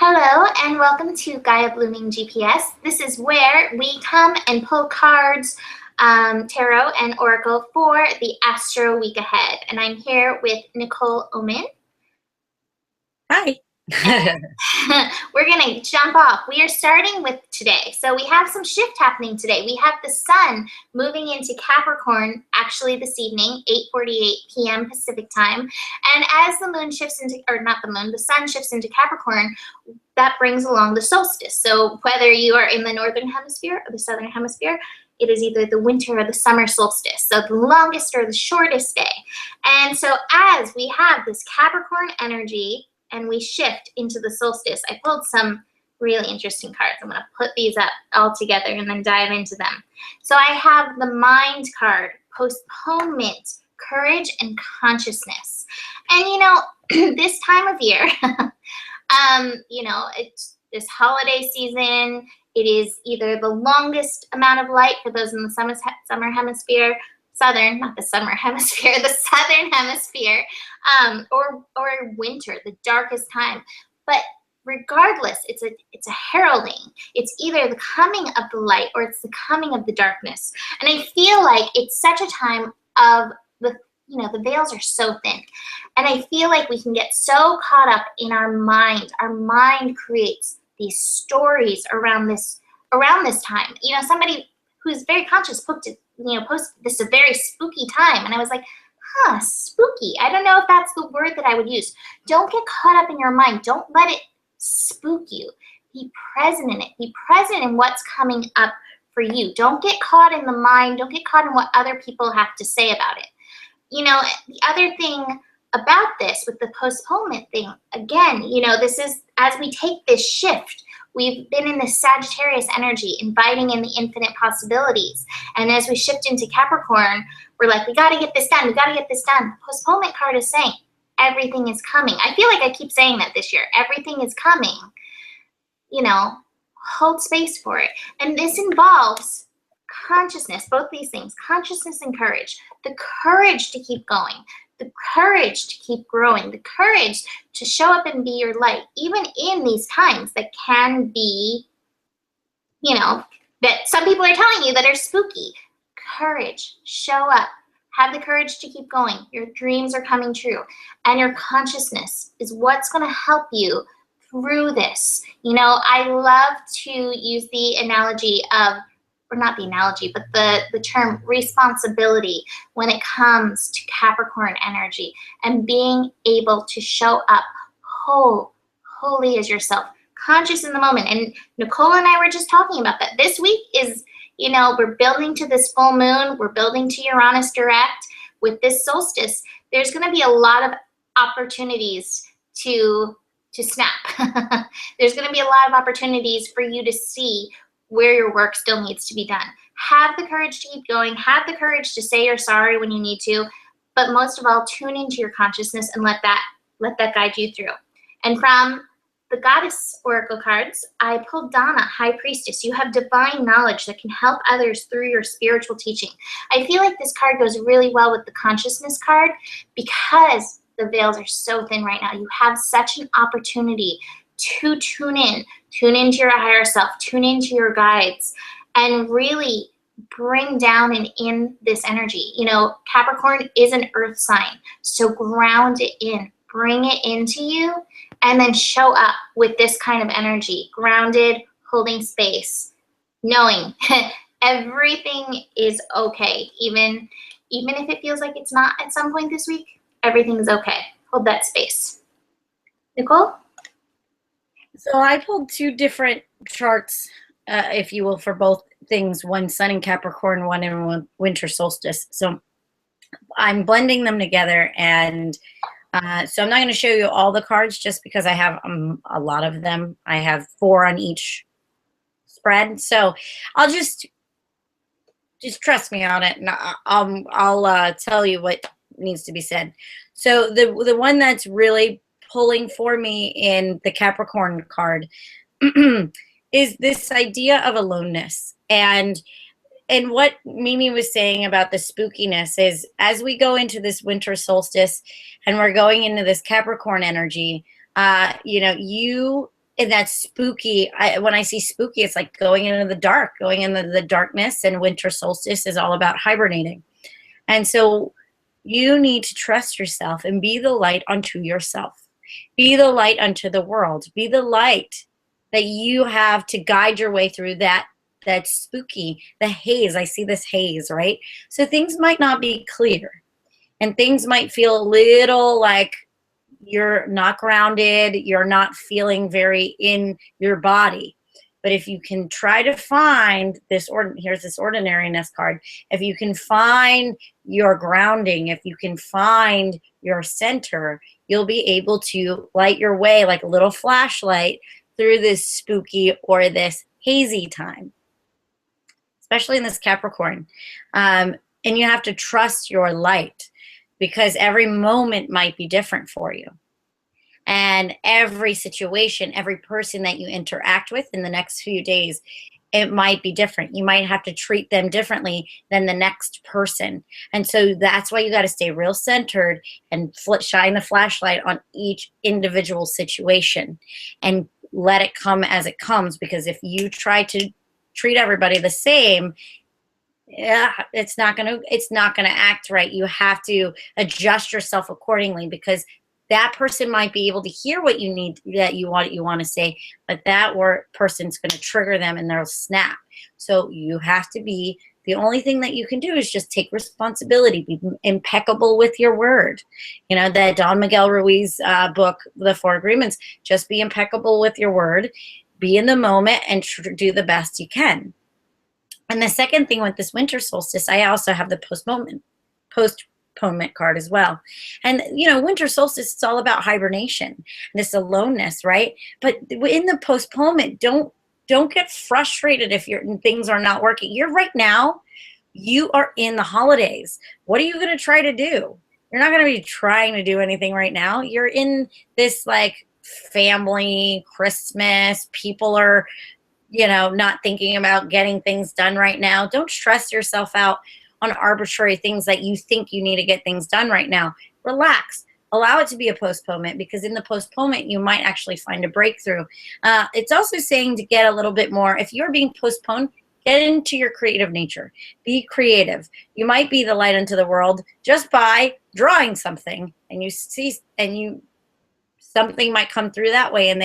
Hello and welcome to Gaia Blooming GPS. This is where we come and pull cards, tarot and oracle for the astro week ahead. And I'm here with Nicole Oman. Hi. We're going to jump off. We are starting with today. So we have some shift happening today. We have the sun moving into Capricorn actually this evening, 8:48 p.m. Pacific time. And as the moon shifts into, or not the moon, the sun shifts into Capricorn, that brings along the solstice. So whether you are in the northern hemisphere or the southern hemisphere, it is either the winter or the summer solstice. So the longest or the shortest day. And so as we have this Capricorn energy, and we shift into the solstice, I pulled some really interesting cards. I'm going to put these up all together and then dive into them. So I have the Mind card, postponement, courage, and consciousness. And you know, this time of year, you know, it's this holiday season. It is either the longest amount of light for those in the summer hemisphere, not the summer hemisphere, the southern hemisphere, or winter, the darkest time. But regardless, it's a heralding. It's either the coming of the light or it's the coming of the darkness. And I feel like it's such a time of the veils are so thin. And I feel like we can get so caught up in our mind. Our mind creates these stories around this time. You know, somebody who's very conscious posted this a very spooky time. And I was like, spooky. I don't know if that's the word that I would use. Don't get caught up in your mind. Don't let it spook you. Be present in it. Be present in what's coming up for you. Don't get caught in the mind. Don't get caught in what other people have to say about it. You know, the other thing about this with the postponement thing, again, you know, this is as we take this shift, we've been in this Sagittarius energy, inviting in the infinite possibilities. And as we shift into Capricorn, we're like, we got to get this done. We got to get this done. The postponement card is saying everything is coming. I feel like I keep saying that this year. Everything is coming. You know, hold space for it. And this involves consciousness, both these things, consciousness and courage. The courage to keep going. The courage to keep growing, the courage to show up and be your light, even in these times that can be, you know, that some people are telling you that are spooky. Courage, show up, have the courage to keep going. Your dreams are coming true. And your consciousness is what's going to help you through this. You know, I love to use the analogy of, or not the analogy, but the term responsibility when it comes to Capricorn energy and being able to show up wholly as yourself, conscious in the moment. And Nicole and I were just talking about that. This week is, you know, we're building to this full moon. We're building to Uranus direct. With this solstice, there's going to be a lot of opportunities to snap. There's going to be a lot of opportunities for you to see where your work still needs to be done. Have the courage to keep going. Have the courage to say you're sorry when you need to. But most of all, tune into your consciousness and let that guide you through. And from the Goddess Oracle cards, I pulled Donna, High Priestess. You have divine knowledge that can help others through your spiritual teaching. I feel like this card goes really well with the consciousness card because the veils are so thin right now. You have such an opportunity to tune into your higher self, tune into your guides, and really bring down and in this energy. You know, Capricorn is an earth sign, so ground it in, bring it into you, and then show up with this kind of energy, grounded, holding space, knowing everything is okay. Even if it feels like it's not at some point this week, everything is okay. Hold that space. Nicole? So I pulled two different charts, if you will, for both things. One sun in Capricorn, one in winter solstice. So I'm blending them together. And so I'm not going to show you all the cards just because I have a lot of them. I have 4 on each spread. So I'll just trust me on it. And I'll tell you what needs to be said. So the one that's really pulling for me in the Capricorn card is this idea of aloneness. And what Mimi was saying about the spookiness is as we go into this winter solstice and we're going into this Capricorn energy, you know, and that's spooky. When I see spooky, it's like going into the dark, going into the darkness, and winter solstice is all about hibernating. And so you need to trust yourself and be the light unto yourself. Be the light unto the world. Be the light that you have to guide your way through that spooky, the haze. I see this haze, right? So things might not be clear, and things might feel a little like you're not grounded, you're not feeling very in your body. But if you can try to find this, here's this ordinariness card. If you can find your grounding, if you can find your center, you'll be able to light your way like a little flashlight through this spooky or this hazy time, especially in this Capricorn. And you have to trust your light, because every moment might be different for you. And every situation, every person that you interact with in the next few days, it might be different. You might have to treat them differently than the next person. And so that's why you got to stay real centered and shine the flashlight on each individual situation and let it come as it comes. Because if you try to treat everybody the same, yeah, it's not gonna act right. You have to adjust yourself accordingly, because that person might be able to hear what you need, that you want to say, but that person's going to trigger them and they'll snap. So you have to be, the only thing that you can do is just take responsibility, be impeccable with your word. You know, that Don Miguel Ruiz book, The Four Agreements, just be impeccable with your word, be in the moment, and do the best you can. And the second thing with this winter solstice, I also have the postponement card as well. And, you know, winter solstice, it's all about hibernation, this aloneness, right? But in the postponement, don't get frustrated if things are not working. Right now, you are in the holidays. What are you going to try to do? You're not going to be trying to do anything right now. You're in this like family Christmas. People are, you know, not thinking about getting things done right now. Don't stress yourself out on arbitrary things that you think you need to get things done right now. Relax. Allow it to be a postponement, because in the postponement, you might actually find a breakthrough. It's also saying to get a little bit more. If you're being postponed, get into your creative nature. Be creative. You might be the light unto the world just by drawing something, and something might come through that way, and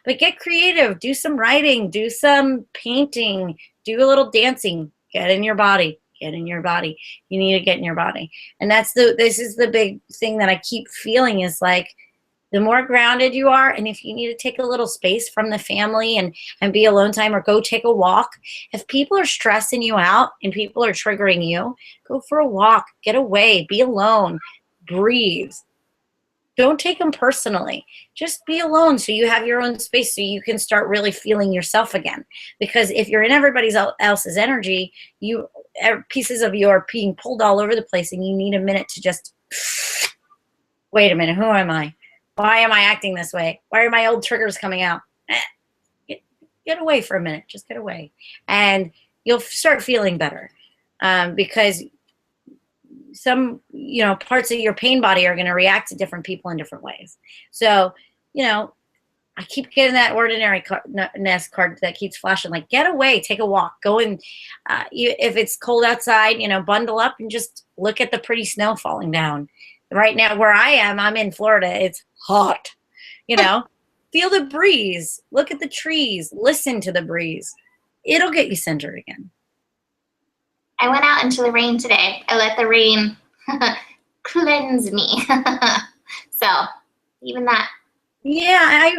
but get creative. Do some writing, do some painting, do a little dancing. Get in your body. Get in your body. You need to get in your body. And this is the big thing that I keep feeling, is like, the more grounded you are, and if you need to take a little space from the family and be alone time, or go take a walk. If people are stressing you out and people are triggering you, go for a walk, get away, be alone, breathe. Don't take them personally. Just be alone so you have your own space, so you can start really feeling yourself again. Because if you're in everybody else's energy, pieces of you are being pulled all over the place, and you need a minute to just, wait a minute, who am I? Why am I acting this way? Why are my old triggers coming out? Get away for a minute. Just get away. And you'll start feeling better, because some, you know, parts of your pain body are going to react to different people in different ways. So, you know, I keep getting that ordinariness card that keeps flashing, like, get away, take a walk, go and if it's cold outside, you know, bundle up and just look at the pretty snow falling down. Right now, where I am, I'm in Florida. It's hot, you know, feel the breeze, look at the trees, listen to the breeze. It'll get you centered again. I went out into the rain today. I let the rain cleanse me. So even that. Yeah,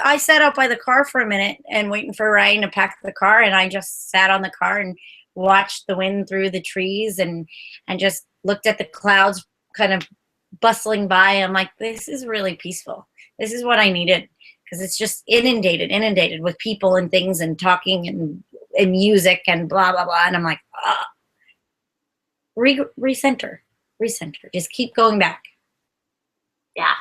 I sat out by the car for a minute and waiting for Ryan to pack the car, and I just sat on the car and watched the wind through the trees and just looked at the clouds kind of bustling by. I'm like, this is really peaceful. This is what I needed, because it's just inundated with people and things and talking and music and blah, blah, blah. And I'm like, recenter. Just keep going back. Yeah.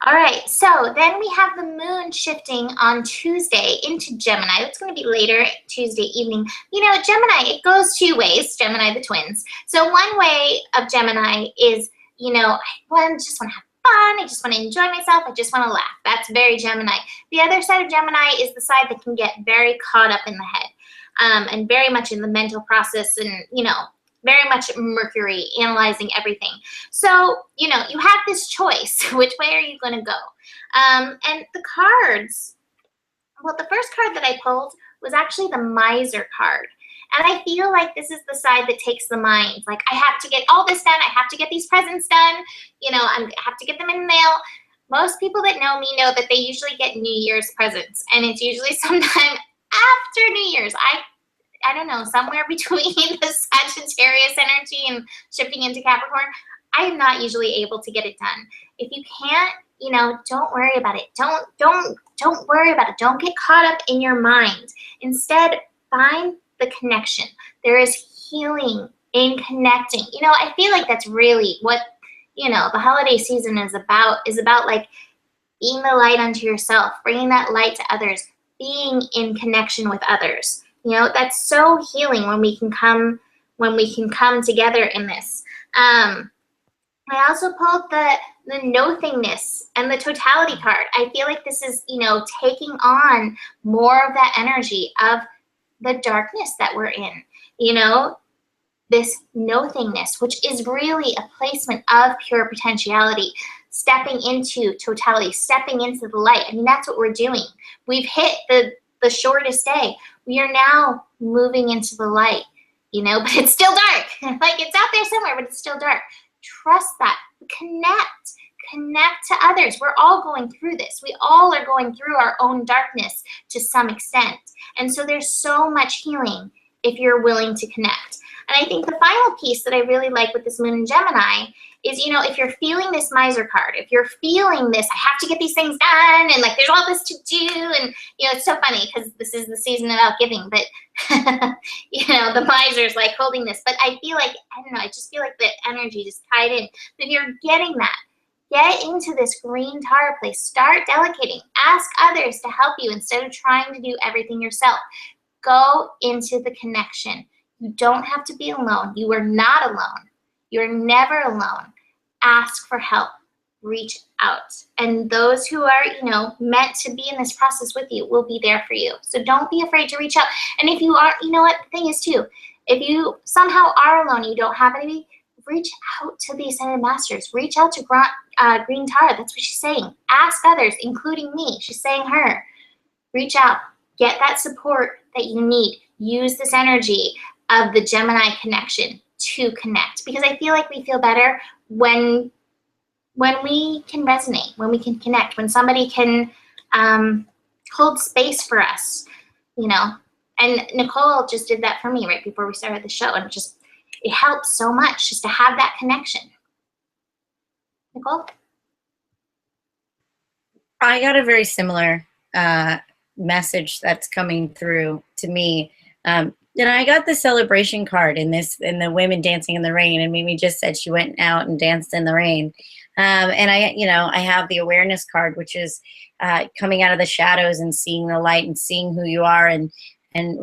All right. So then we have the moon shifting on Tuesday into Gemini. It's going to be later Tuesday evening. You know, Gemini, it goes two ways, Gemini the twins. So one way of Gemini is, you know, I just want to have fun. I just want to enjoy myself. I just want to laugh. That's very Gemini. The other side of Gemini is the side that can get very caught up in the head, and very much in the mental process, and, you know, very much Mercury analyzing everything. So, you know, you have this choice. Which way are you going to go? And the cards, well, the first card that I pulled was actually the Miser card. And I feel like this is the side that takes the mind. Like, I have to get all this done. I have to get these presents done. You know, I have to get them in the mail. Most people that know me know that they usually get New Year's presents. And it's usually sometime after New Year's. I don't know, somewhere between the Sagittarius energy and shifting into Capricorn, I am not usually able to get it done. If you can't, you know, don't worry about it. Don't worry about it. Don't get caught up in your mind. Instead, find the connection. There is healing in connecting. You know, I feel like that's really what, you know, the holiday season is about like being the light unto yourself, bringing that light to others, being in connection with others. You know, that's so healing when we can come together in this. I also pulled the nothingness and the totality card. I feel like this is, you know, taking on more of that energy of the darkness that we're in, you know, this nothingness, which is really a placement of pure potentiality, stepping into totality, stepping into the light. I mean, that's what we're doing. We've hit the shortest day. We are now moving into the light, you know, but it's still dark. Like, it's out there somewhere, but it's still dark. Trust that. Connect to others. We're all going through this. We all are going through our own darkness to some extent. And so there's so much healing if you're willing to connect. And I think the final piece that I really like with this moon in Gemini is, you know, if you're feeling this Miser card, if you're feeling this, I have to get these things done, and like there's all this to do, and, you know, it's so funny because this is the season about giving, but, you know, the Miser's like holding this. But I feel like, I don't know, I just feel like the energy just tied in. But if you're getting that, get into this green Tara place. Start delegating. Ask others to help you instead of trying to do everything yourself. Go into the connection. You don't have to be alone. You are not alone. You're never alone. Ask for help. Reach out. And those who are, you know, meant to be in this process with you will be there for you. So don't be afraid to reach out. And if you are, you know what, the thing is too, if you somehow are alone, you don't have anybody, reach out to the Ascended Masters. Reach out to Green Tara. That's what she's saying. Ask others, including me. She's saying her. Reach out. Get that support that you need. Use this energy of the Gemini connection to connect, because I feel like we feel better when we can resonate, when we can connect, when somebody can hold space for us, you know. And Nicole just did that for me right before we started the show, and it helps so much just to have that connection. Nicole? I got a very similar message that's coming through to me. And I got the celebration card in the women dancing in the rain, and Mimi just said she went out and danced in the rain. And I have the awareness card, which is coming out of the shadows and seeing the light and seeing who you are and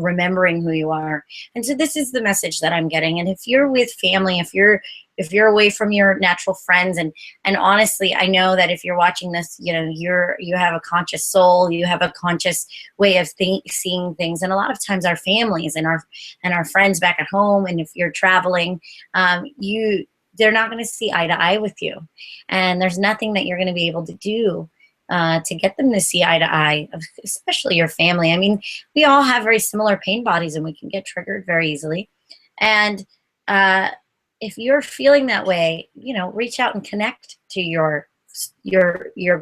remembering who you are. And so this is the message that I'm getting. And if you're with family, if you're away from your natural friends, and honestly, I know that if you're watching this, you know, you have a conscious soul, you have a conscious way of seeing things. And a lot of times our families and our friends back at home, and if you're traveling, they're not going to see eye to eye with you. And there's nothing that you're going to be able to do to get them to see eye to eye, especially your family. I mean, we all have very similar pain bodies, and we can get triggered very easily. And if you're feeling that way, you know, reach out and connect to your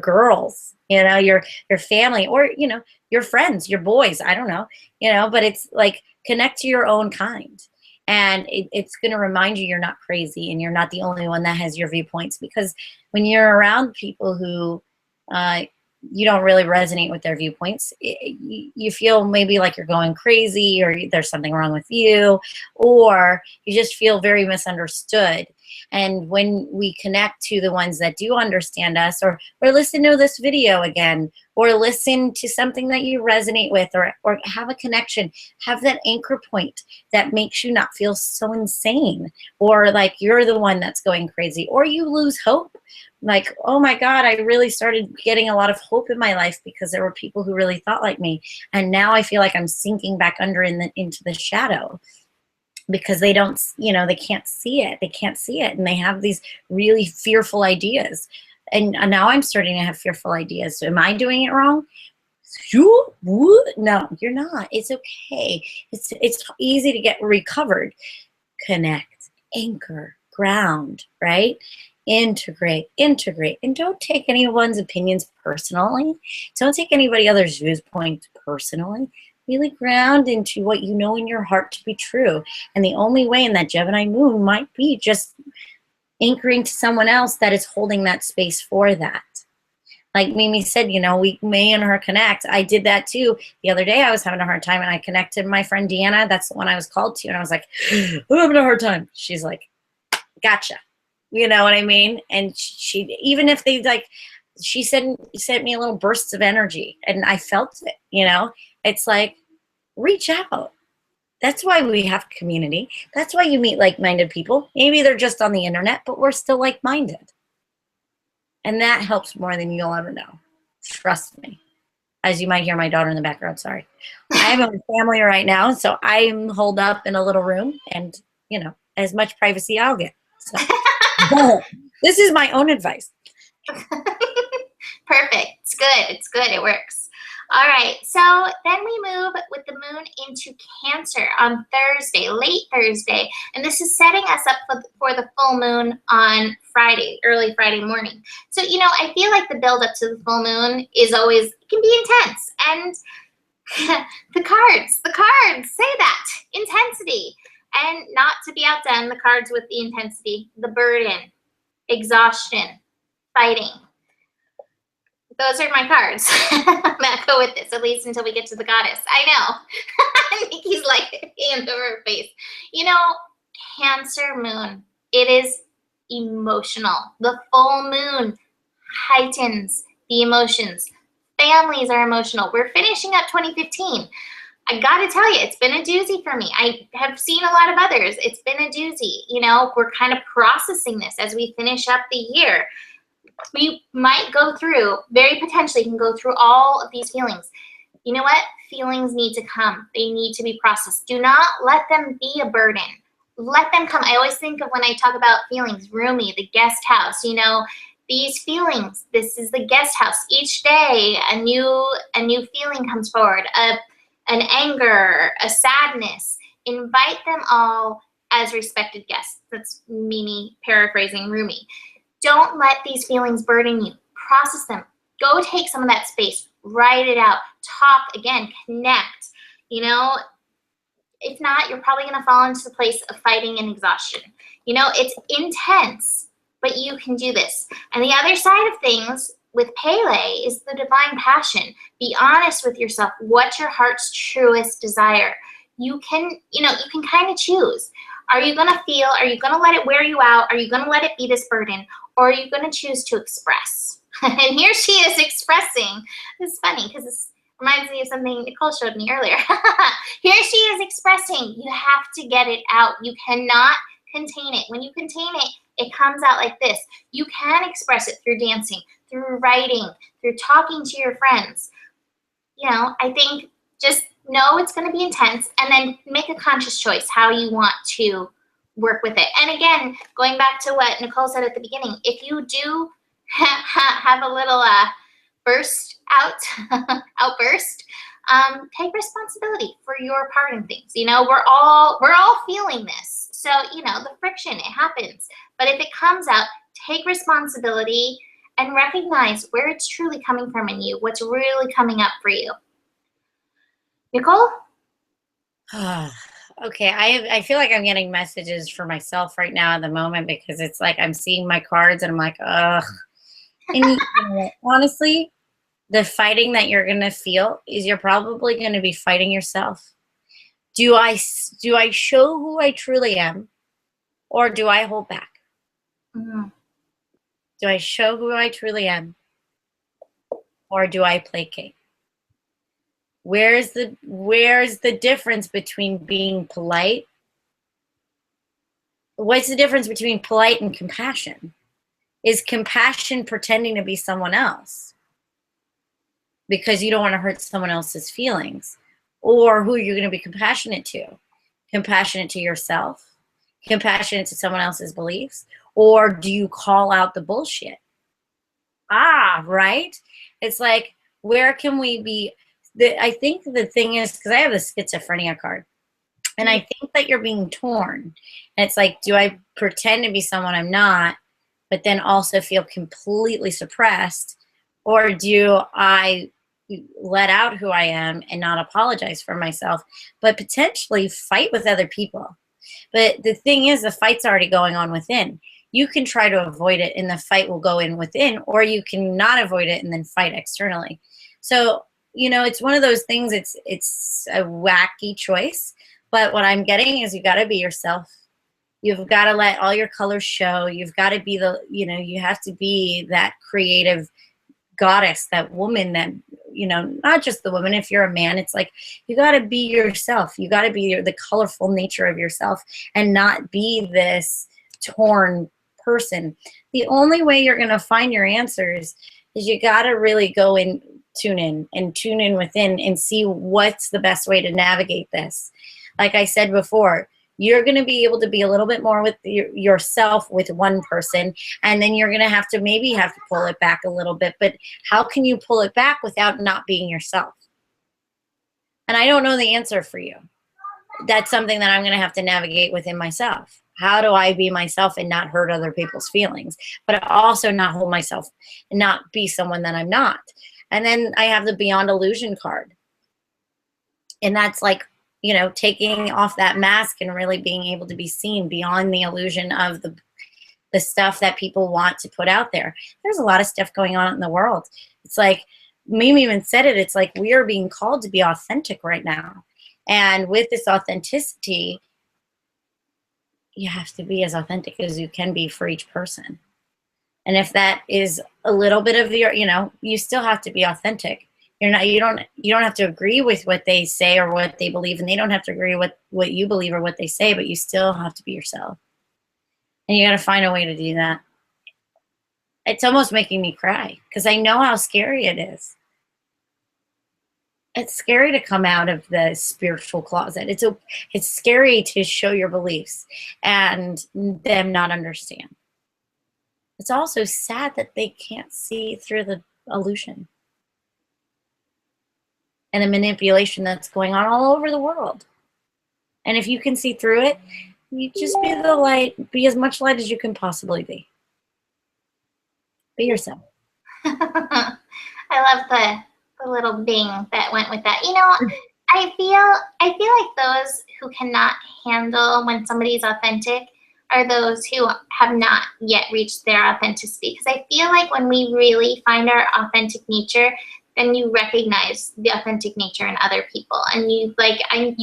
girls, you know, your family, or, you know, your friends, your boys, I don't know, you know, but it's like, connect to your own kind. And it's going to remind you you're not crazy, and you're not the only one that has your viewpoints. Because when you're around people who you don't really resonate with their viewpoints, you feel maybe like you're going crazy, or there's something wrong with you, or you just feel very misunderstood. And when we connect to the ones that do understand us, or listen to this video again, or listen to something that you resonate with, or have a connection, have that anchor point that makes you not feel so insane, or like you're the one that's going crazy, or you lose hope. Like, oh my God, I really started getting a lot of hope in my life because there were people who really thought like me. And now I feel like I'm sinking back under into the shadow because they don't, they can't see it. They can't see it. And they have these really fearful ideas. And now I'm starting to have fearful ideas. So am I doing it wrong? No, you're not. It's okay. It's easy to get recovered. Connect, anchor, ground, right? Integrate, and don't take anyone's opinions personally. Don't take anybody else's viewpoint personally. Really ground into what you know in your heart to be true. And the only way in that Gemini moon might be just anchoring to someone else that is holding that space for that. Like Mimi said, we may and her connect. I did that too. The other day I was having a hard time and I connected my friend Deanna. That's the one I was called to. And I was like, I'm having a hard time. She's like, gotcha. You know what I mean? And she even if they she sent me a little bursts of energy and I felt it, It's like, reach out. That's why we have community. That's why you meet like-minded people. Maybe they're just on the internet, but we're still like-minded. And that helps more than you'll ever know. Trust me. As you might hear my daughter in the background, sorry. I have a family right now, so I'm holed up in a little room and, as much privacy I'll get. So this is my own advice. Perfect. It's good. It's good. It works. All right. So then we move with the moon into Cancer on Thursday, late Thursday. And this is setting us up for the full moon on Friday, early Friday morning. So, I feel like the build up to the full moon is always, it can be intense. And the cards say that. Intensity. And not to be outdone, the cards with the intensity, the burden, exhaustion, fighting. Those are my cards. I'm gonna go with this, at least until we get to the goddess. I know. Nikki's like hand over her face. Cancer moon, it is emotional. The full moon heightens the emotions. Families are emotional. We're finishing up 2015. I gotta tell you, it's been a doozy for me. I have seen a lot of others. It's been a doozy. We're kind of processing this as we finish up the year. We might go through, very potentially can go through all of these feelings. You know what? Feelings need to come. They need to be processed. Do not let them be a burden. Let them come. I always think of when I talk about feelings, Rumi, the guest house, these feelings, this is the guest house. Each day, a new feeling comes forward, an anger, a sadness. Invite them all as respected guests. That's Mimi paraphrasing Rumi. Don't let these feelings burden you. Process them. Go take some of that space. Write it out. Talk again. Connect. If not, you're probably going to fall into the place of fighting and exhaustion. It's intense, but you can do this. And the other side of things with Pele is the divine passion. Be honest with yourself. What's your heart's truest desire? You can kind of choose. Are you going to feel? Are you going to let it wear you out? Are you going to let it be this burden? Or are you going to choose to express? And here she is expressing. It's funny because this reminds me of something Nicole showed me earlier. Here she is expressing. You have to get it out. You cannot contain it. When you contain it, it comes out like this. You can express it through dancing, through writing, through talking to your friends. I think just know it's going to be intense and then make a conscious choice how you want to work with it. And again, going back to what Nicole said at the beginning, if you do have a little outburst, take responsibility for your part in things. We're all feeling this. So, the friction, it happens. But if it comes out, take responsibility and recognize where it's truly coming from in you, what's really coming up for you. Nicole? Okay, I feel like I'm getting messages for myself right now at the moment because it's like I'm seeing my cards and I'm like, ugh. And honestly, the fighting that you're going to feel is you're probably going to be fighting yourself. Do I show who I truly am, or do I hold back? Mhm. Do I show who I truly am, or do I placate? Where's the difference between being polite? What's the difference between polite and compassion? Is compassion pretending to be someone else because you don't want to hurt someone else's feelings? Or who are you going to be compassionate to? Compassionate to yourself? Compassionate to someone else's beliefs? Or do you call out the bullshit? Right? It's like, where can we be? I think the thing is, because I have the schizophrenia card, and I think that you're being torn. And it's like, do I pretend to be someone I'm not, but then also feel completely suppressed? Or do I let out who I am and not apologize for myself, but potentially fight with other people? But the thing is, the fight's already going on within. You can try to avoid it and the fight will go in within, or you can not avoid it and then fight externally. So, it's one of those things, it's a wacky choice. But what I'm getting is, you got to be yourself. You've got to let all your colors show. You've got to be you have to be that creative goddess, that woman that, not just the woman. If you're a man, it's like, you got to be yourself. You got to be the colorful nature of yourself and not be this torn person. The only way you're going to find your answers is you got to really go and tune in within and see what's the best way to navigate this. Like I said before, you're going to be able to be a little bit more with yourself with one person, and then you're going to have to pull it back a little bit. But how can you pull it back without not being yourself? And I don't know the answer for you. That's something that I'm going to have to navigate within myself. How do I be myself and not hurt other people's feelings, but also not hold myself and not be someone that I'm not? And then I have the Beyond Illusion card. And that's like, taking off that mask and really being able to be seen beyond the illusion of the stuff that people want to put out there. There's a lot of stuff going on in the world. It's like, Mimi even said it, it's like we are being called to be authentic right now. And with this authenticity, you have to be as authentic as you can be for each person. And if that is a little bit of your, you still have to be authentic. You don't have to agree with what they say or what they believe, and they don't have to agree with what you believe or what they say, but you still have to be yourself. And you got to find a way to do that. It's almost making me cry because I know how scary it is. It's scary to come out of the spiritual closet. It's scary to show your beliefs and them not understand. It's also sad that they can't see through the illusion and the manipulation that's going on all over the world. And if you can see through it, you just be the light, be as much light as you can possibly be. Be yourself. I love the little bing that went with that. I feel like those who cannot handle when somebody's authentic are those who have not yet reached their authenticity. Because I feel like when we really find our authentic nature, then you recognize the authentic nature in other people, and you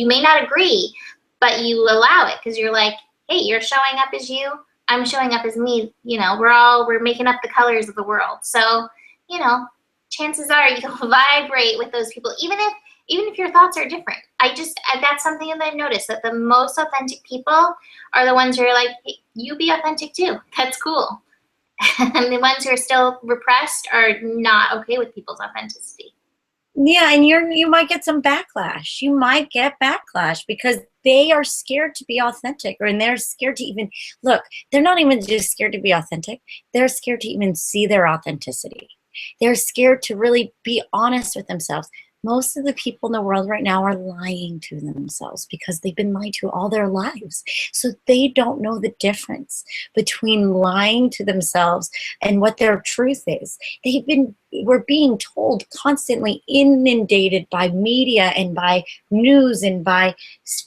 may not agree, but you allow it because you're like, hey, you're showing up as you, I'm showing up as me. We're making up the colors of the world. So, chances are you'll vibrate with those people, even if your thoughts are different. That's something that I've noticed, that the most authentic people are the ones who are like, hey, you be authentic too. That's cool. And the ones who are still repressed are not okay with people's authenticity. Yeah, and you might get some backlash. You might get backlash because they are scared to be authentic, and they're scared to even look. They're not even just scared to be authentic. They're scared to even see their authenticity. They're scared to really be honest with themselves. Most of the people in the world right now are lying to themselves because they've been lied to all their lives. So they don't know the difference between lying to themselves and what their truth is. We're being told constantly, inundated by media and by news and by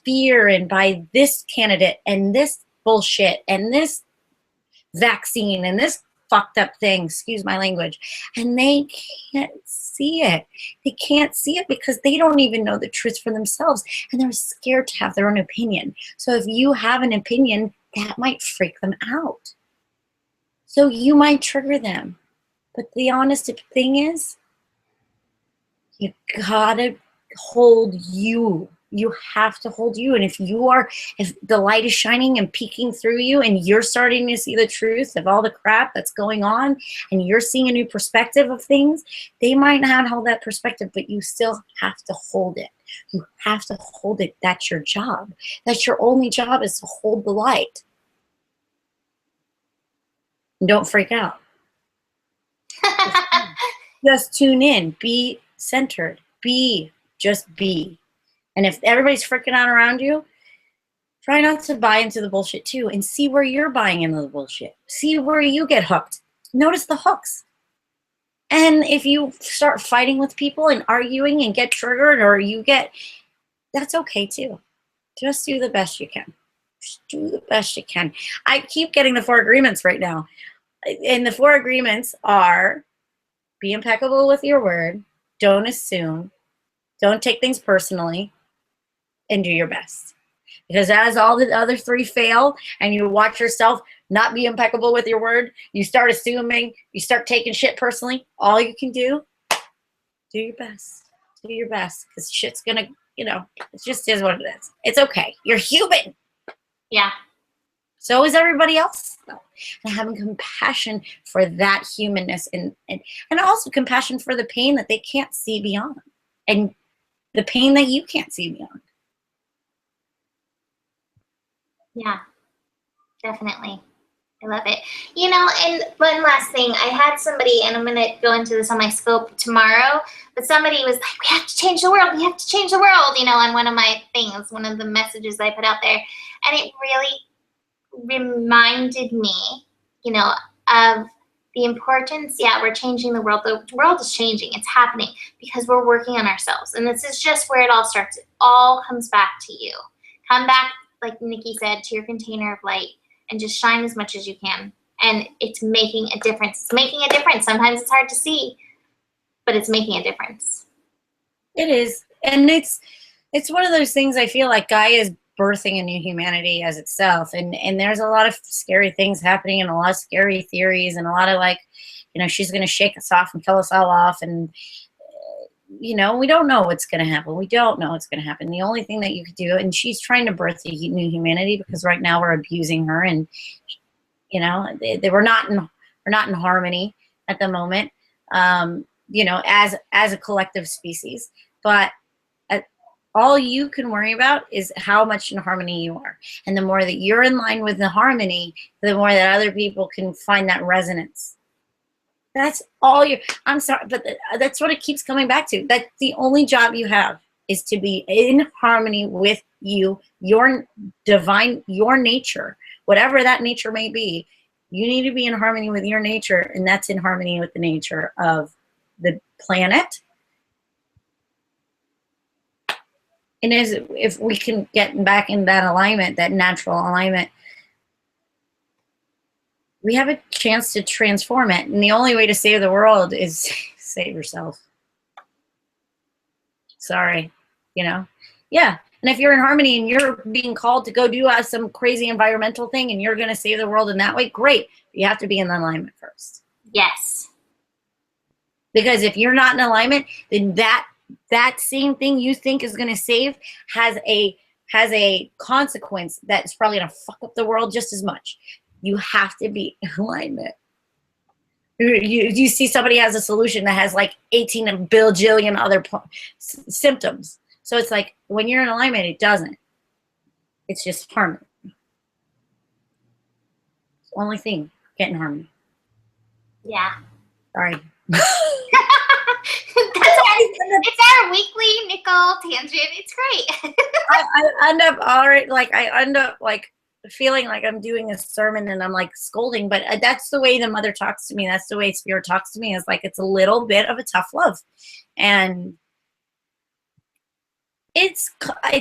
fear and by this candidate and this bullshit and this vaccine and this fucked up thing, excuse my language, and they can't see it. They can't see it because they don't even know the truth for themselves, and they're scared to have their own opinion. So if you have an opinion, that might freak them out. So you might trigger them. But the honest thing is, you gotta hold you. You have to hold you. And if the light is shining and peeking through you and you're starting to see the truth of all the crap that's going on and you're seeing a new perspective of things, they might not hold that perspective, but you still have to hold it. You have to hold it. That's your job. That's your only job, is to hold the light. And don't freak out. Just tune in. Be centered. Just be. And if everybody's freaking out around you, try not to buy into the bullshit too, and see where you're buying into the bullshit. See where you get hooked. Notice the hooks. And if you start fighting with people and arguing and get triggered, or that's okay too. Just do the best you can. Just do the best you can. I keep getting the 4 agreements right now. And the 4 agreements are: be impeccable with your word, don't assume, don't take things personally, and do your best. Because as all the other 3 fail and you watch yourself not be impeccable with your word, you start assuming, you start taking shit personally, all you can do your best. Do your best. Because shit's gonna, it just is what it is. It's okay. You're human. Yeah. So is everybody else. And having compassion for that humanness and also compassion for the pain that they can't see beyond. And the pain that you can't see beyond. Yeah, definitely. I love it. And one last thing, I had somebody, and I'm going to go into this on my scope tomorrow, but somebody was like, we have to change the world. We have to change the world, on one of my things, one of the messages I put out there. And it really reminded me, of the importance. Yeah, we're changing the world. The world is changing. It's happening because we're working on ourselves. And this is just where it all starts. It all comes back to you. Come back, like Nikki said, to your container of light and just shine as much as you can. And it's making a difference. It's making a difference. Sometimes it's hard to see, but it's making a difference. It is. And it's one of those things. I feel like Gaia is birthing a new humanity as itself. And there's a lot of scary things happening and a lot of scary theories and a lot of she's going to shake us off and kill us all off. And, we don't know what's going to happen. We don't know what's going to happen. The only thing that you could do, and she's trying to birth a new humanity because right now we're abusing her, and we're not in harmony at the moment. As a collective species, but all you can worry about is how much in harmony you are, and the more that you're in line with the harmony, the more that other people can find that resonance. That's all I'm sorry, but that's what it keeps coming back to. That's the only job you have, is to be in harmony with you, your divine, your nature, whatever that nature may be. You need to be in harmony with your nature, and that's in harmony with the nature of the planet. And if we can get back in that alignment, that natural alignment, we have a chance to transform it. And the only way to save the world is save yourself. Sorry, Yeah. And if you're in harmony and you're being called to go do some crazy environmental thing and you're going to save the world in that way, great. But you have to be in alignment first. Yes. Because if you're not in alignment, then that same thing you think is going to save has a consequence that's probably going to fuck up the world just as much. You have to be in alignment. You see somebody has a solution that has like 18 bajillion other symptoms. So it's like when you're in alignment, it doesn't. It's just harmony. It's the only thing, get in harmony. Yeah. Sorry. It's our weekly nickel tangent. It's great. I end up feeling like I'm doing a sermon and I'm like scolding, but that's the way the mother talks to me. That's the way spirit talks to me, is like it's a little bit of a tough love, and it's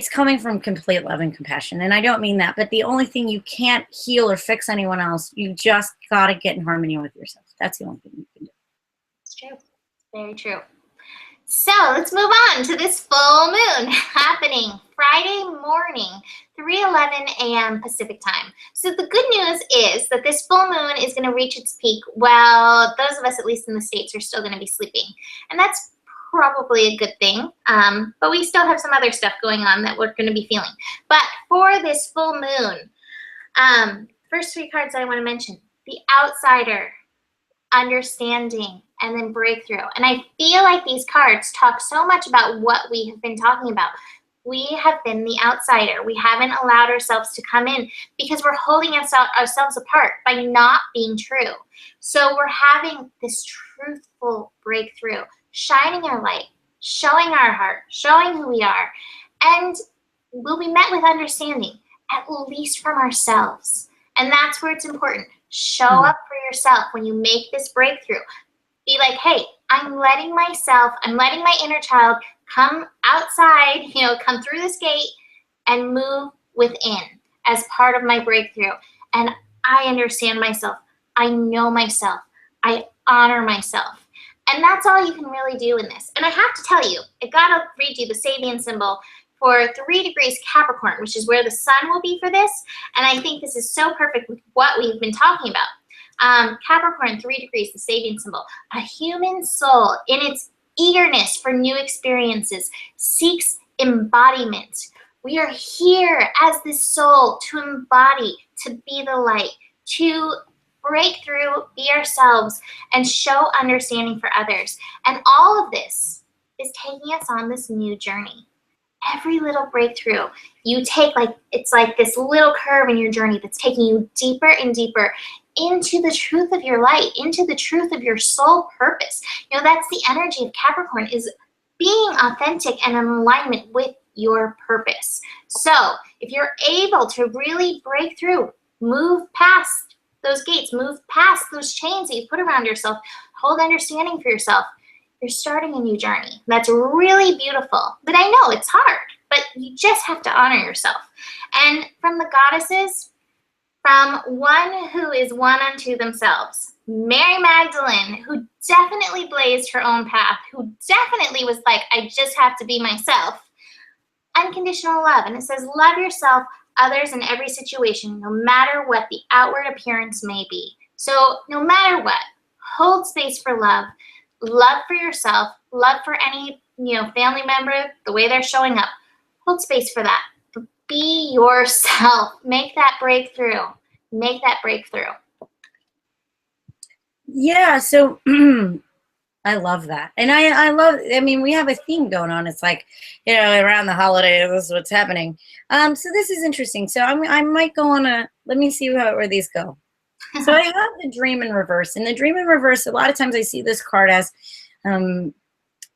coming from complete love and compassion. And I don't mean that, but the only thing, you can't heal or fix anyone else. You just got to get in harmony with yourself. That's the only thing you can do. It's true. Very true. So let's move on to this full moon happening Friday morning. 3:11 a.m. Pacific time. So the good news is that this full moon is going to reach its peak while those of us, at least in the States, are still going to be sleeping. And that's probably a good thing, but we still have some other stuff going on that we're going to be feeling. But for this full moon, first three cards I want to mention: the outsider, understanding, and then breakthrough. And I feel like these cards talk so much about what we have been talking about. We have been the outsider. We haven't allowed ourselves to come in because we're holding ourselves apart by not being true. So we're having this truthful breakthrough, shining our light, showing our heart, showing who we are, and we'll be met with understanding, at least from ourselves. And that's where it's important. Show up for yourself when you make this breakthrough. Be like, hey, I'm letting my inner child come outside, come through this gate and move within as part of my breakthrough. And I understand myself. I know myself. I honor myself. And that's all you can really do in this. And I have to tell you, I gotta read you the Sabian symbol for 3 degrees Capricorn, which is where the sun will be for this. And I think this is so perfect with what we've been talking about. Capricorn, 3 degrees, the Sabian symbol. A human soul in its eagerness for new experiences seeks embodiment. We are here as this soul to embody, to be the light, to break through, be ourselves, and show understanding for others. And all of this is taking us on this new journey. Every little breakthrough you take, it's like this little curve in your journey that's taking you deeper and deeper into the truth of your light, into the truth of your soul purpose. That's the energy of Capricorn, is being authentic and in alignment with your purpose. So if you're able to really break through, move past those gates, move past those chains that you put around yourself, hold understanding for yourself, you're starting a new journey. That's really beautiful. But I know it's hard, but you just have to honor yourself. And from the goddesses, from one who is one unto themselves, Mary Magdalene, who definitely blazed her own path, who definitely was like, I just have to be myself. Unconditional love. And it says, love yourself, others, in every situation, no matter what the outward appearance may be. So no matter what, hold space for love. Love for yourself, love for any, family member, the way they're showing up. Hold space for that. Be yourself. Make that breakthrough. Make that breakthrough. Yeah, so I love that. And we have a theme going on. It's like, around the holidays, this is what's happening. So this is interesting. So I might go on let me see where these go. So I have the dream in reverse. And the dream in reverse, a lot of times I see this card as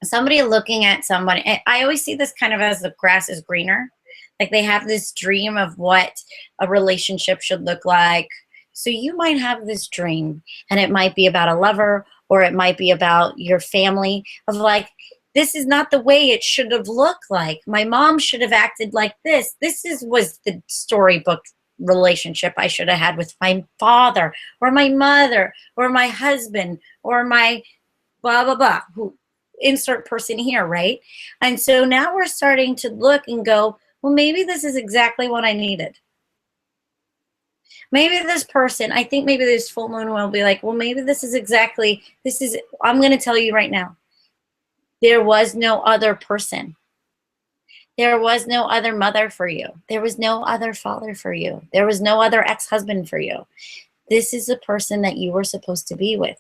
somebody looking at somebody. I always see this kind of as the grass is greener. Like they have this dream of what a relationship should look like. So you might have this dream, and it might be about a lover, or it might be about your family, of like, this is not the way it should have looked like. My mom should have acted like this. Was the storybook relationship I should have had with my father or my mother or my husband or my blah, blah, blah, who insert person here, right? And so now we're starting to look and go, well, maybe this is exactly what I needed. Maybe this person, I think maybe this full moon will be like, well, maybe I'm going to tell you right now, there was no other person. There was no other mother for you. There was no other father for you. There was no other ex-husband for you. This is the person that you were supposed to be with.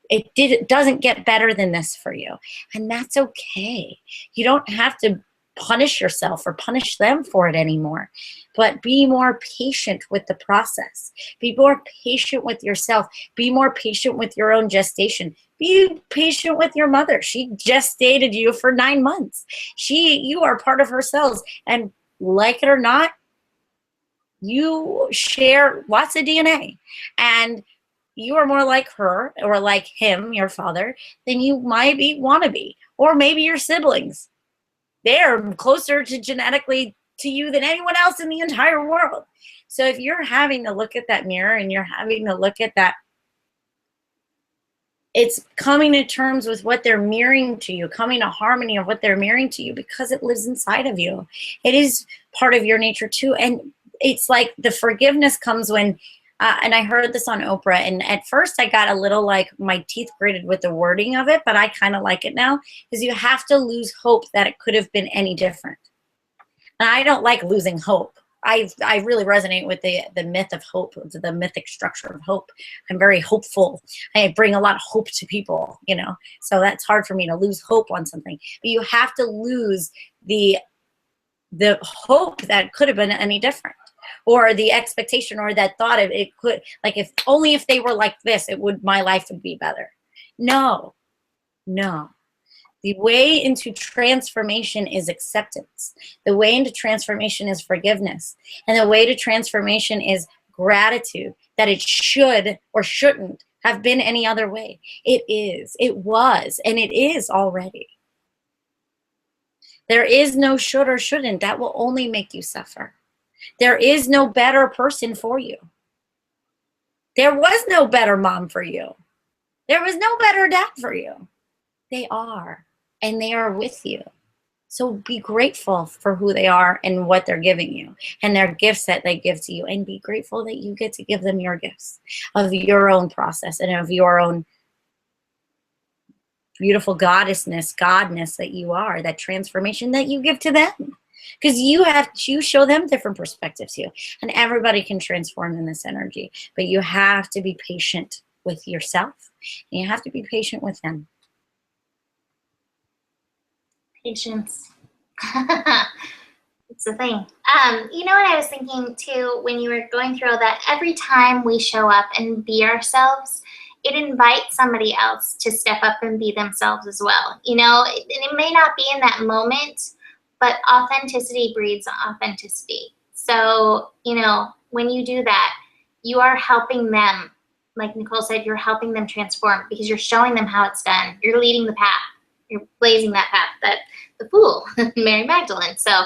It doesn't get better than this for you. And that's okay. You don't have to punish yourself or punish them for it anymore. But be more patient with the process. Be more patient with yourself. Be more patient with your own gestation. Be patient with your mother. She gestated you for 9 months. You are part of her cells. And like it or not, you share lots of DNA. And you are more like her or like him, your father, than you might want to be. Or maybe your siblings. They're closer to genetically to you than anyone else in the entire world. So if you're having to look at that mirror and you're having to look at that It's coming to terms with what they're mirroring to you, coming to harmony of what they're mirroring to you, because it lives inside of you. It is part of your nature too. And it's like the forgiveness comes when, and I heard this on Oprah, and at first I got a little like my teeth gritted with the wording of it, but I kind of like it now, is you have to lose hope that it could have been any different. And I don't like losing hope. I really resonate with the myth of hope, the mythic structure of hope. I'm very hopeful. I bring a lot of hope to people, you know, so that's hard for me to lose hope on something. But you have to lose the hope that it could have been any different, or the expectation or that thought of it could, like, if only if they were like this, my life would be better. No, no. The way into transformation is acceptance. The way into transformation is forgiveness. And the way to transformation is gratitude, that it should or shouldn't have been any other way. It is, it was, and it is already. There is no should or shouldn't. That will only make you suffer. There is no better person for you. There was no better mom for you. There was no better dad for you. They are. And they are with you. So be grateful for who they are and what they're giving you and their gifts that they give to you. And be grateful that you get to give them your gifts of your own process and of your own beautiful godness that you are, that transformation that you give to them. Because you show them different perspectives too. And everybody can transform in this energy. But you have to be patient with yourself. And you have to be patient with them. Patience. It's the thing. You know what I was thinking too when you were going through all that? Every time we show up and be ourselves, it invites somebody else to step up and be themselves as well. You know, and it may not be in that moment, but authenticity breeds authenticity. So, you know, when you do that, you are helping them. Like Nicole said, you're helping them transform because you're showing them how it's done. You're leading the path. You're blazing that path, that the fool, Mary Magdalene. So,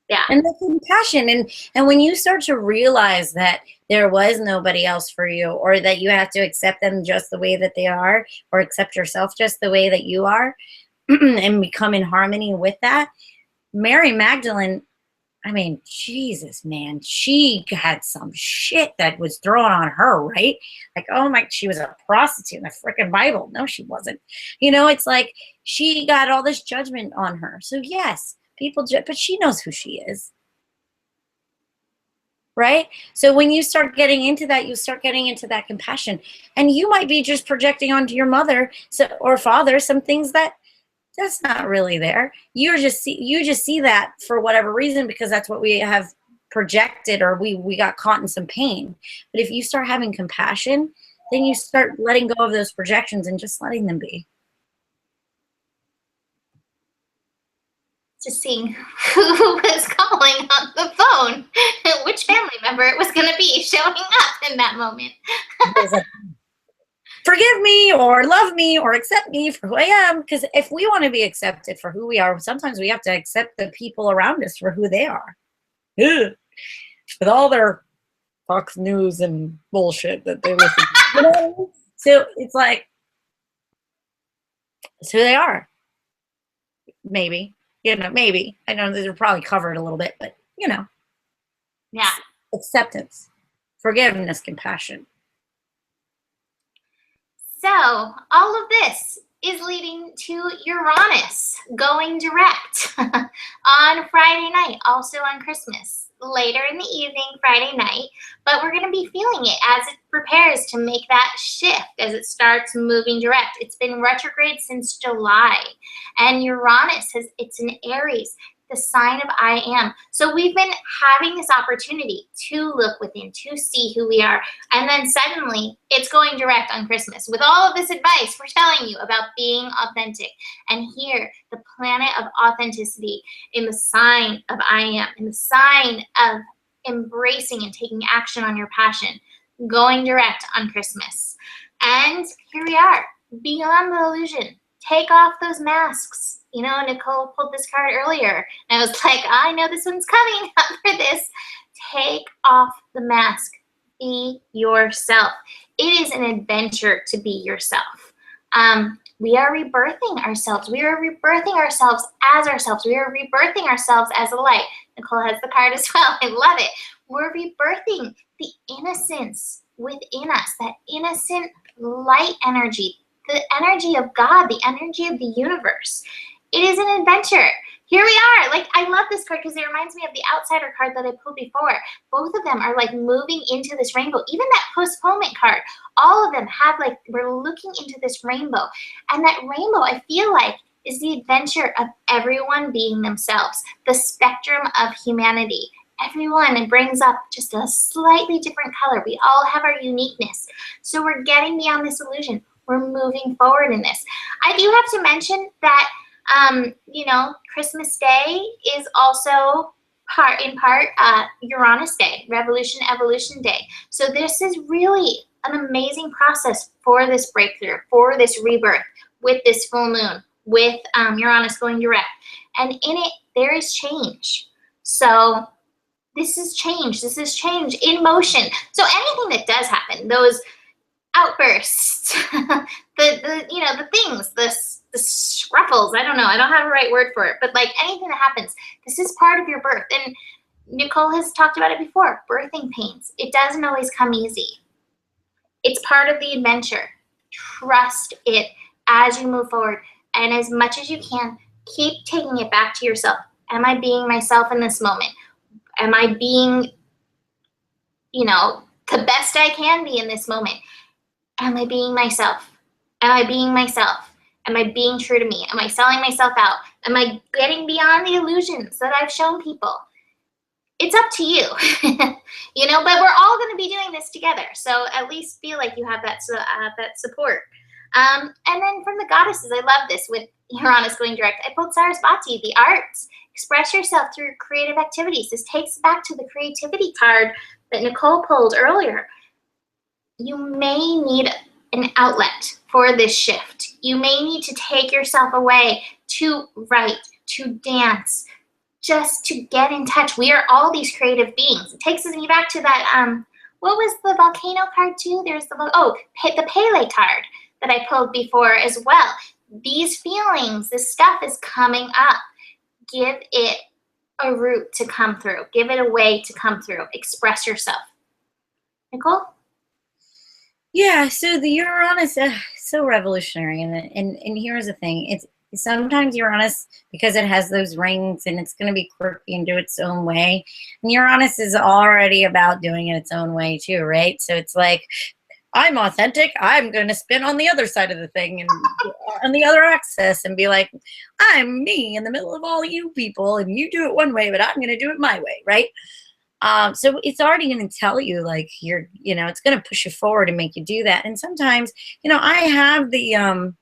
yeah. And the compassion. And when you start to realize that there was nobody else for you, or that you have to accept them just the way that they are, or accept yourself just the way that you are, and become in harmony with that, Mary Magdalene, I mean, Jesus, man, she had some shit that was thrown on her, right? Like, oh my, she was a prostitute in the freaking Bible. No, she wasn't. You know, it's like she got all this judgment on her. So yes, people judge, but she knows who she is. Right? So when you start getting into that, you start getting into that compassion. And you might be just projecting onto your mother or father some things that's not really there. You just see that for whatever reason because that's what we have projected, or we got caught in some pain. But if you start having compassion, then you start letting go of those projections and just letting them be. Just seeing who was calling on the phone, which family member it was going to be showing up in that moment. Forgive me or love me or accept me for who I am. Because if we want to be accepted for who we are, sometimes we have to accept the people around us for who they are. Ugh. With all their Fox News and bullshit that they listen to. You know? So it's like, it's who they are. Maybe. You know, maybe. I know these are probably covered a little bit, but you know. Yeah. Acceptance, forgiveness, compassion. So all of this is leading to Uranus going direct on Friday night, also on Christmas, later in the evening, Friday night. But we're going to be feeling it as it prepares to make that shift, as it starts moving direct. It's been retrograde since July, and Uranus it's in Aries, the sign of I am. So we've been having this opportunity to look within, to see who we are. And then suddenly it's going direct on Christmas with all of this advice we're telling you about being authentic. And here, the planet of authenticity in the sign of I am, in the sign of embracing and taking action on your passion, going direct on Christmas. And here we are, beyond the illusion. Take off those masks. You know, Nicole pulled this card earlier, and I was like, I know this one's coming up for this. Take off the mask. be yourself. It is an adventure to be yourself. We are rebirthing ourselves. We are rebirthing ourselves as ourselves. We are rebirthing ourselves as a light. Nicole has the card as well. I love it. We're rebirthing the innocence within us, that innocent light energy, the energy of God, the energy of the universe. It is an adventure. Here we are. Like, I love this card because it reminds me of the outsider card that I pulled before. Both of them are like moving into this rainbow. Even that postponement card, all of them have like, we're looking into this rainbow. And that rainbow, I feel like, is the adventure of everyone being themselves, the spectrum of humanity. Everyone, it brings up just a slightly different color. We all have our uniqueness. So we're getting beyond this illusion. We're moving forward in this. I do have to mention that you know, Christmas Day is also in part Uranus Day, Revolution Evolution Day. So this is really an amazing process for this breakthrough, for this rebirth, with this full moon, with Uranus going direct. And in it, there is change. So this is change. This is change in motion. So anything that does happen, those outbursts, the things, the scruffles, I don't know, I don't have a right word for it, but like anything that happens, this is part of your birth. And Nicole has talked about it before, birthing pains. It doesn't always come easy. It's part of the adventure. Trust it as you move forward. And as much as you can, keep taking it back to yourself. Am I being myself in this moment? Am I being, the best I can be in this moment? Am I being myself? Am I being myself? Am I being true to me? Am I selling myself out? Am I getting beyond the illusions that I've shown people? It's up to you, but we're all going to be doing this together. So at least feel like you have that support. And then from the goddesses, I love this with Uranus going direct. I pulled Sarasvati, the arts. Express yourself through creative activities. This takes back to the creativity card that Nicole pulled earlier. You may need an outlet for this shift. You may need to take yourself away to write, to dance, just to get in touch. We are all these creative beings. It takes me back to that, what was the volcano card too? There's the Pele card that I pulled before as well. These feelings, this stuff is coming up. Give it a route to come through. Give it a way to come through. Express yourself. Nicole? Yeah, so the Uranus, so revolutionary, and here's the thing: it's sometimes Uranus, because it has those rings and it's going to be quirky and do its own way. And Uranus is already about doing it its own way too, right? So it's like, I'm authentic. I'm going to spin on the other side of the thing and on the other axis and be like, I'm me in the middle of all you people, and you do it one way, but I'm going to do it my way, right? So it's already going to tell you, like, it's going to push you forward and make you do that. And sometimes, I have the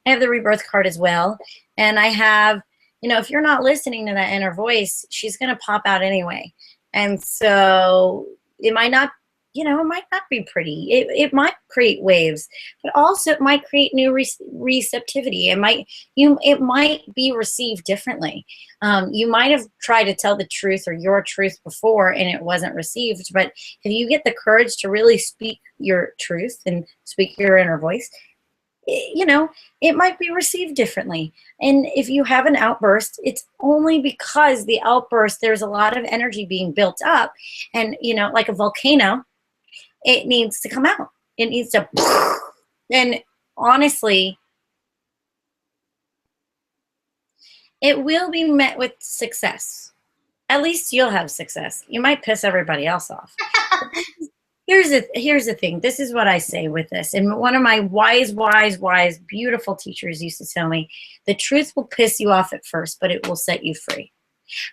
rebirth card as well. And I have, if you're not listening to that inner voice, she's going to pop out anyway. And so it might not, it might not be pretty. It might create waves, but also it might create new receptivity. It might be received differently. You might have tried to tell the truth or your truth before and it wasn't received, but if you get the courage to really speak your truth and speak your inner voice, it might be received differently. And if you have an outburst, it's only because the outburst, there's a lot of energy being built up, and like a volcano, it needs to come out. It needs to, and honestly, it will be met with success. At least you'll have success. You might piss everybody else off. Here's the thing. This is what I say with this. And one of my wise, beautiful teachers used to tell me, the truth will piss you off at first, but it will set you free.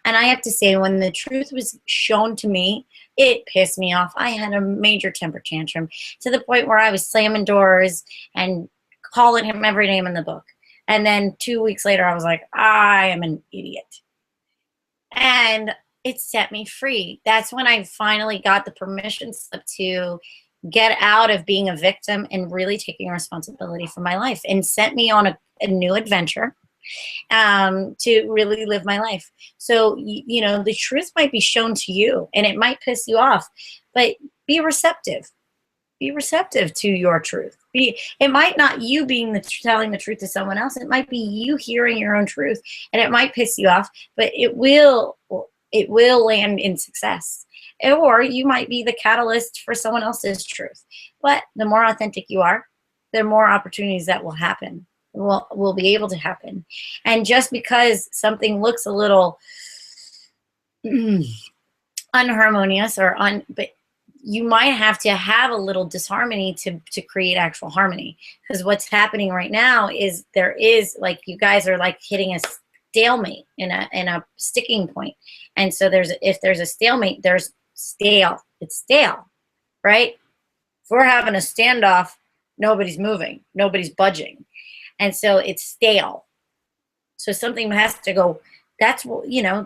And I have to say, when the truth was shown to me, it pissed me off. I had a major temper tantrum to the point where I was slamming doors and calling him every name in the book. And then 2 weeks later, I was like, I am an idiot. And it set me free. That's when I finally got the permission slip to get out of being a victim and really taking responsibility for my life, and sent me on a new adventure to really live my life. So, the truth might be shown to you and it might piss you off, but be receptive. Be receptive to your truth. It might not you being telling the truth to someone else. It might be you hearing your own truth, and it might piss you off, but it will land in success. Or you might be the catalyst for someone else's truth. But the more authentic you are, the more opportunities that will happen. Will be able to happen. And just because something looks a little unharmonious but you might have to have a little disharmony to create actual harmony. Because what's happening right now is there is, like, you guys are like hitting a stalemate in a sticking point. And so if there's a stalemate, there's stale. It's stale, right? If we're having a standoff, nobody's moving, nobody's budging. And so it's stale. So something has to go. That's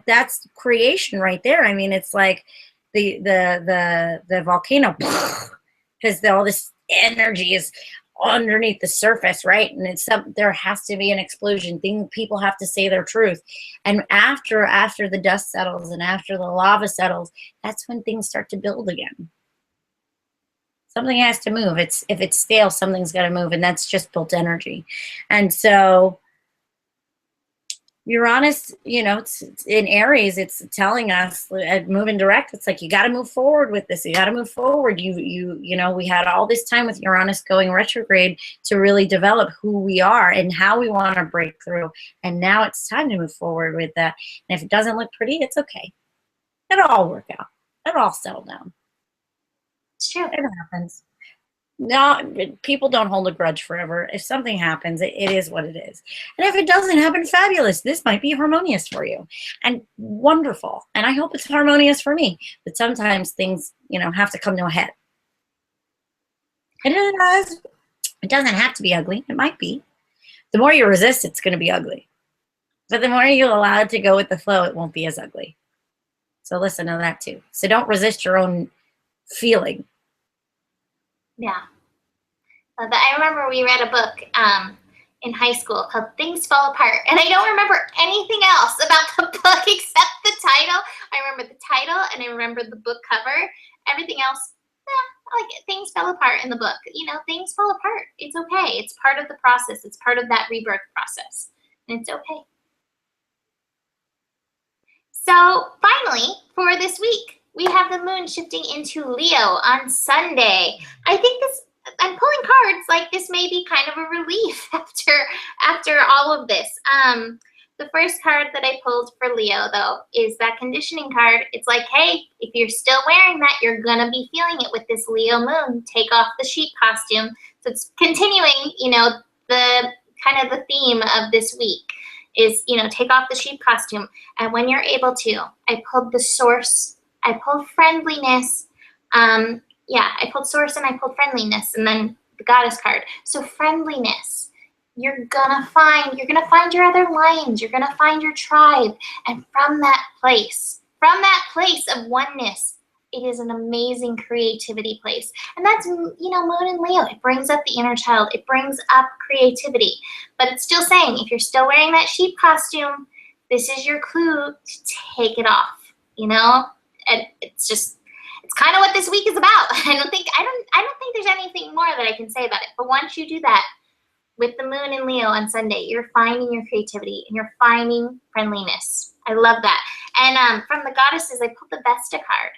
that's creation right there. I mean, it's like the volcano, because all this energy is underneath the surface, right? And there has to be an explosion. People have to say their truth. And after the dust settles and after the lava settles, that's when things start to build again. Something has to move. If it's stale, something's got to move, and that's just built energy. And so Uranus, it's in Aries, it's telling us, moving direct, it's like, you got to move forward with this. You got to move forward. We had all this time with Uranus going retrograde to really develop who we are and how we want to break through. And now it's time to move forward with that. And if it doesn't look pretty, it's okay. It'll all work out. It'll all settle down. It's true. It happens. No, people don't hold a grudge forever. If something happens, it is what it is. And if it doesn't happen, fabulous. This might be harmonious for you and wonderful. And I hope it's harmonious for me. But sometimes things, have to come to a head. And it doesn't have to be ugly. It might be. The more you resist, it's going to be ugly. But the more you allow it to go with the flow, it won't be as ugly. So listen to that too. So don't resist your own feeling. Yeah. But I remember we read a book in high school called Things Fall Apart. And I don't remember anything else about the book except the title. I remember the title and I remember the book cover. Everything else, like things fell apart in the book. Things fall apart. It's okay. It's part of the process. It's part of that rebirth process. And it's okay. So finally, for this week, we have the moon shifting into Leo on Sunday. I think I'm pulling cards like this may be kind of a relief after all of this. The first card that I pulled for Leo, though, is that conditioning card. It's like, hey, if you're still wearing that, you're going to be feeling it with this Leo moon. Take off the sheep costume. So it's continuing, the kind of the theme of this week is, take off the sheep costume. And when you're able to, I pulled the source. I pulled friendliness. I pulled source and I pulled friendliness, and then the goddess card. So friendliness, you're gonna find your other lions. You're gonna find your tribe, and from that place of oneness, it is an amazing creativity place. And that's moon and Leo. It brings up the inner child. It brings up creativity. But it's still saying, if you're still wearing that sheep costume, this is your clue to take it off. And it's kind of what this week is about. I don't think there's anything more that I can say about it. But once you do that with the moon in Leo on Sunday, you're finding your creativity and you're finding friendliness. I love that. And from the goddesses, I pulled the Vesta card.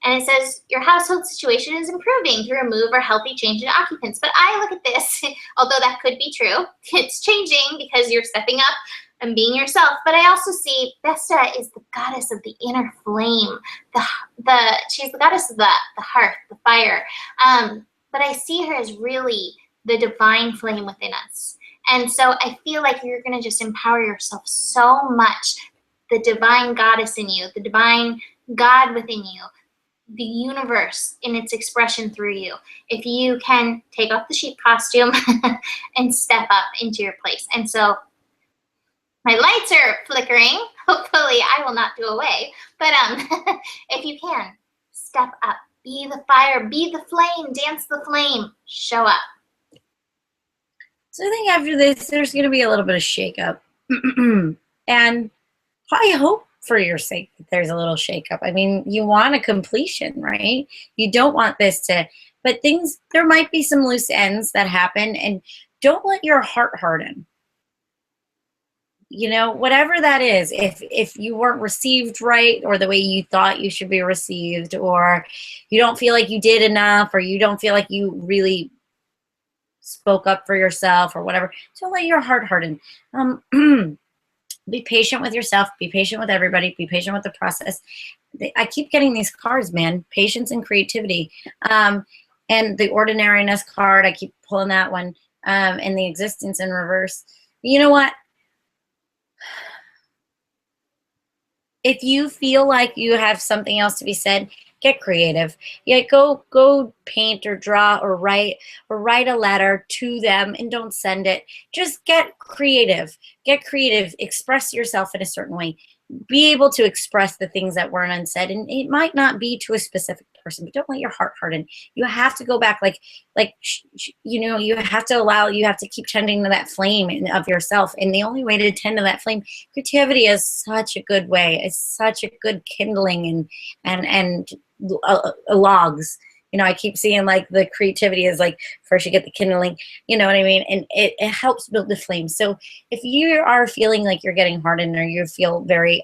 And it says, your household situation is improving through a move or healthy change in occupants. But I look at this, although that could be true, it's changing because you're stepping up and being yourself. But I also see Vesta is the goddess of the inner flame. She's the goddess of the hearth, the fire. But I see her as really the divine flame within us. And so I feel like you're going to just empower yourself so much. The divine goddess in you, the divine God within you, the universe in its expression through you. If you can take off the sheep costume and step up into your place. And so my lights are flickering. Hopefully I will not do away. But if you can, step up. Be the fire. Be the flame. Dance the flame. Show up. So I think after this, there's going to be a little bit of shakeup. And I hope for your sake that there's a little shakeup. I mean, you want a completion, right? You don't want this to, but things, there might be some loose ends that happen, and don't let your heart harden. You know, whatever that is, if you weren't received right, or the way you thought you should be received, or you don't feel like you did enough, or you don't feel like you really spoke up for yourself or whatever, don't let your heart harden. Be patient with yourself, be patient with everybody, be patient with the process. I keep getting these cards, man. Patience and creativity. And the ordinariness card, I keep pulling that one. And the existence in reverse. You know what? If you feel like you have something else to be said, get creative. Yeah, go paint or draw or write a letter to them, and don't send it. Just get creative. Get creative. Express yourself in a certain way. Be able to express the things that weren't unsaid, and it might not be to a specific person, but don't let your heart harden. You have to go back, you know, you have to keep tending to that flame of yourself, and the only way to tend to that flame, creativity is such a good way. It's such a good kindling and logs. You know, I keep seeing like the creativity is like first you get the kindling, you know what I mean? And it helps build the flame. So if you are feeling like you're getting hardened, or you feel very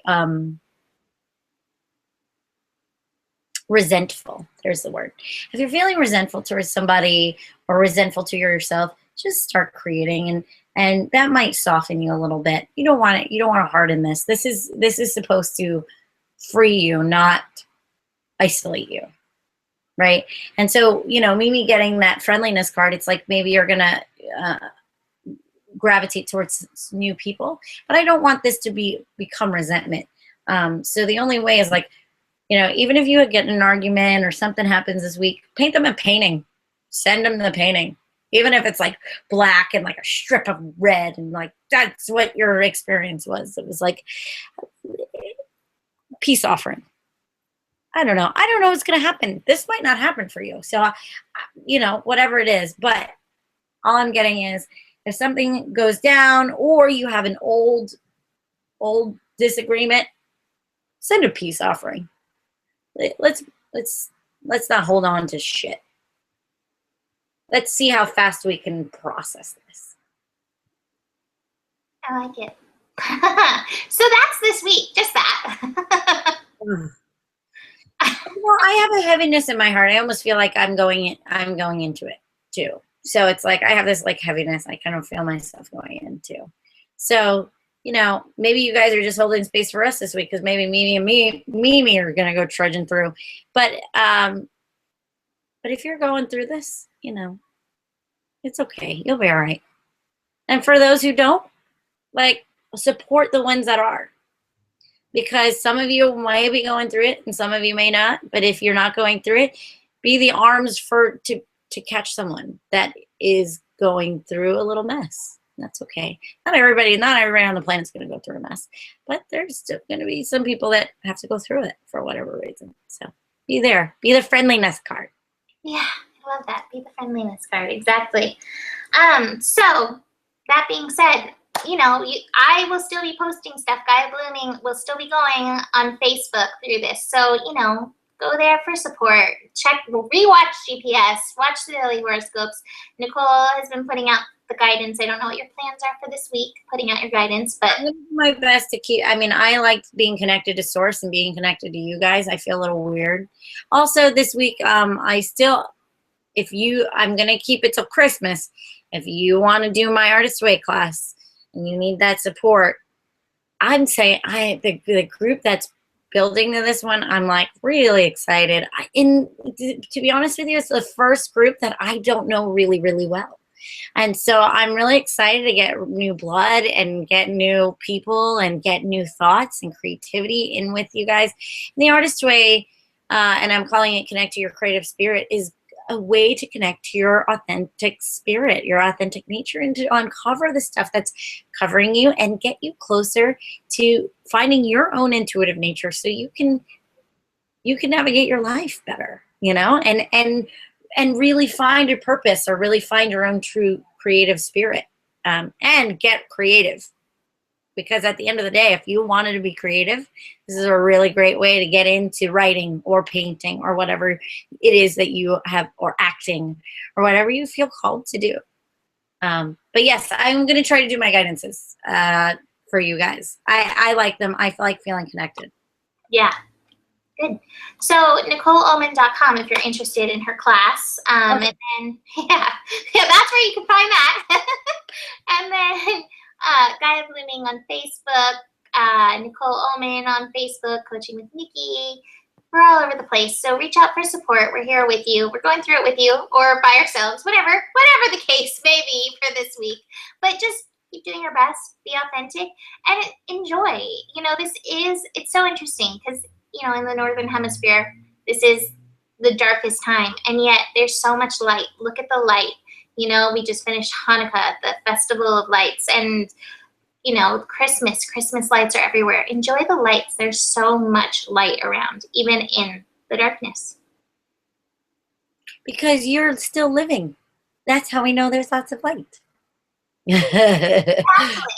resentful, there's the word. If you're feeling resentful towards somebody, or resentful to yourself, just start creating, and that might soften you a little bit. You don't want it. You don't want to harden this. This is supposed to free you, not isolate you. Right. And so, you know, Mimi getting that friendliness card, it's like maybe you're going to gravitate towards new people, but I don't want this to become resentment. So the only way is, like, you know, even if you get in an argument or something happens this week, paint them a painting, send them the painting, even if it's like black and like a strip of red, and like, that's what your experience was. It was like peace offering. I don't know. I don't know what's going to happen. This might not happen for you. So, you know, whatever it is. But all I'm getting is, if something goes down, or you have an old disagreement, send a peace offering. Let's not hold on to shit. Let's see how fast we can process this. I like it. So that's this week. Just that. Well, I have a heaviness in my heart. I almost feel like I'm going into it too. So it's like I have this like heaviness I kind of feel myself going into. So, you know, maybe you guys are just holding space for us this week, because maybe Mimi are gonna go trudging through. But if you're going through this, you know, it's okay. You'll be all right. And for those who don't, like, support the ones that are. Because some of you might be going through it, and some of you may not. But if you're not going through it, be the arms to catch someone that is going through a little mess. That's okay. Not everybody on the planet's going to go through a mess, but there's still going to be some people that have to go through it for whatever reason. So be there. Be the friendliness card. Yeah, I love that. Be the friendliness card. Exactly. So that being said, you know, I will still be posting stuff. Gaia Blooming will still be going on Facebook through this. So, you know, go there for support. Rewatch GPS. Watch the daily horoscopes. Nicole has been putting out the guidance. I don't know what your plans are for this week, putting out your guidance, but I'm gonna do my best to keep. I mean, I like being connected to Source and being connected to you guys. I feel a little weird. Also, this week, I'm gonna keep it till Christmas. If you want to do my Artist Way class and you need that support, I'm saying the group that's building to this one, I'm like really excited. To be honest with you, it's the first group that I don't know really, really well. And so I'm really excited to get new blood and get new people and get new thoughts and creativity in with you guys. And the Artist Way, and I'm calling it Connect to Your Creative Spirit, is a way to connect to your authentic spirit, your authentic nature, and to uncover the stuff that's covering you and get you closer to finding your own intuitive nature, so you can navigate your life better, you know, and really find your purpose, or really find your own true creative spirit, and get creative. because at the end of the day, if you wanted to be creative, this is a really great way to get into writing or painting or whatever it is that you have, or acting or whatever you feel called to do. But yes, I'm going to try to do my guidances for you guys. I like them. I like feeling connected. Yeah. Good. So NicoleOman.com if you're interested in her class. And then, yeah, that's where you can find that. And then Gaia Blooming on Facebook, Nicole Oman on Facebook, Coaching with Nikki. We're all over the place. So reach out for support. We're here with you. We're going through it with you or by ourselves, whatever the case may be for this week. But just keep doing your best, be authentic, and enjoy. You know, it's so interesting because, you know, in the Northern Hemisphere, this is the darkest time, and yet there's so much light. Look at the light. You know, we just finished Hanukkah, the Festival of Lights, and, you know, Christmas lights are everywhere. Enjoy the lights. There's so much light around, even in the darkness. Because you're still living. That's how we know there's lots of light. Exactly.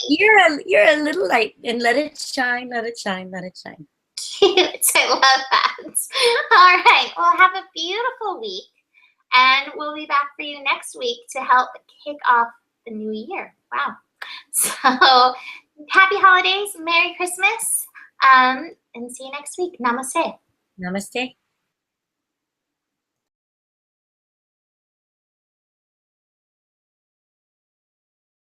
You're a little light, and let it shine, let it shine, let it shine. Cute. I love that. All right. Well, have a beautiful week. And we'll be back for you next week to help kick off the new year. Wow. So happy holidays. Merry Christmas. And see you next week. Namaste. Namaste.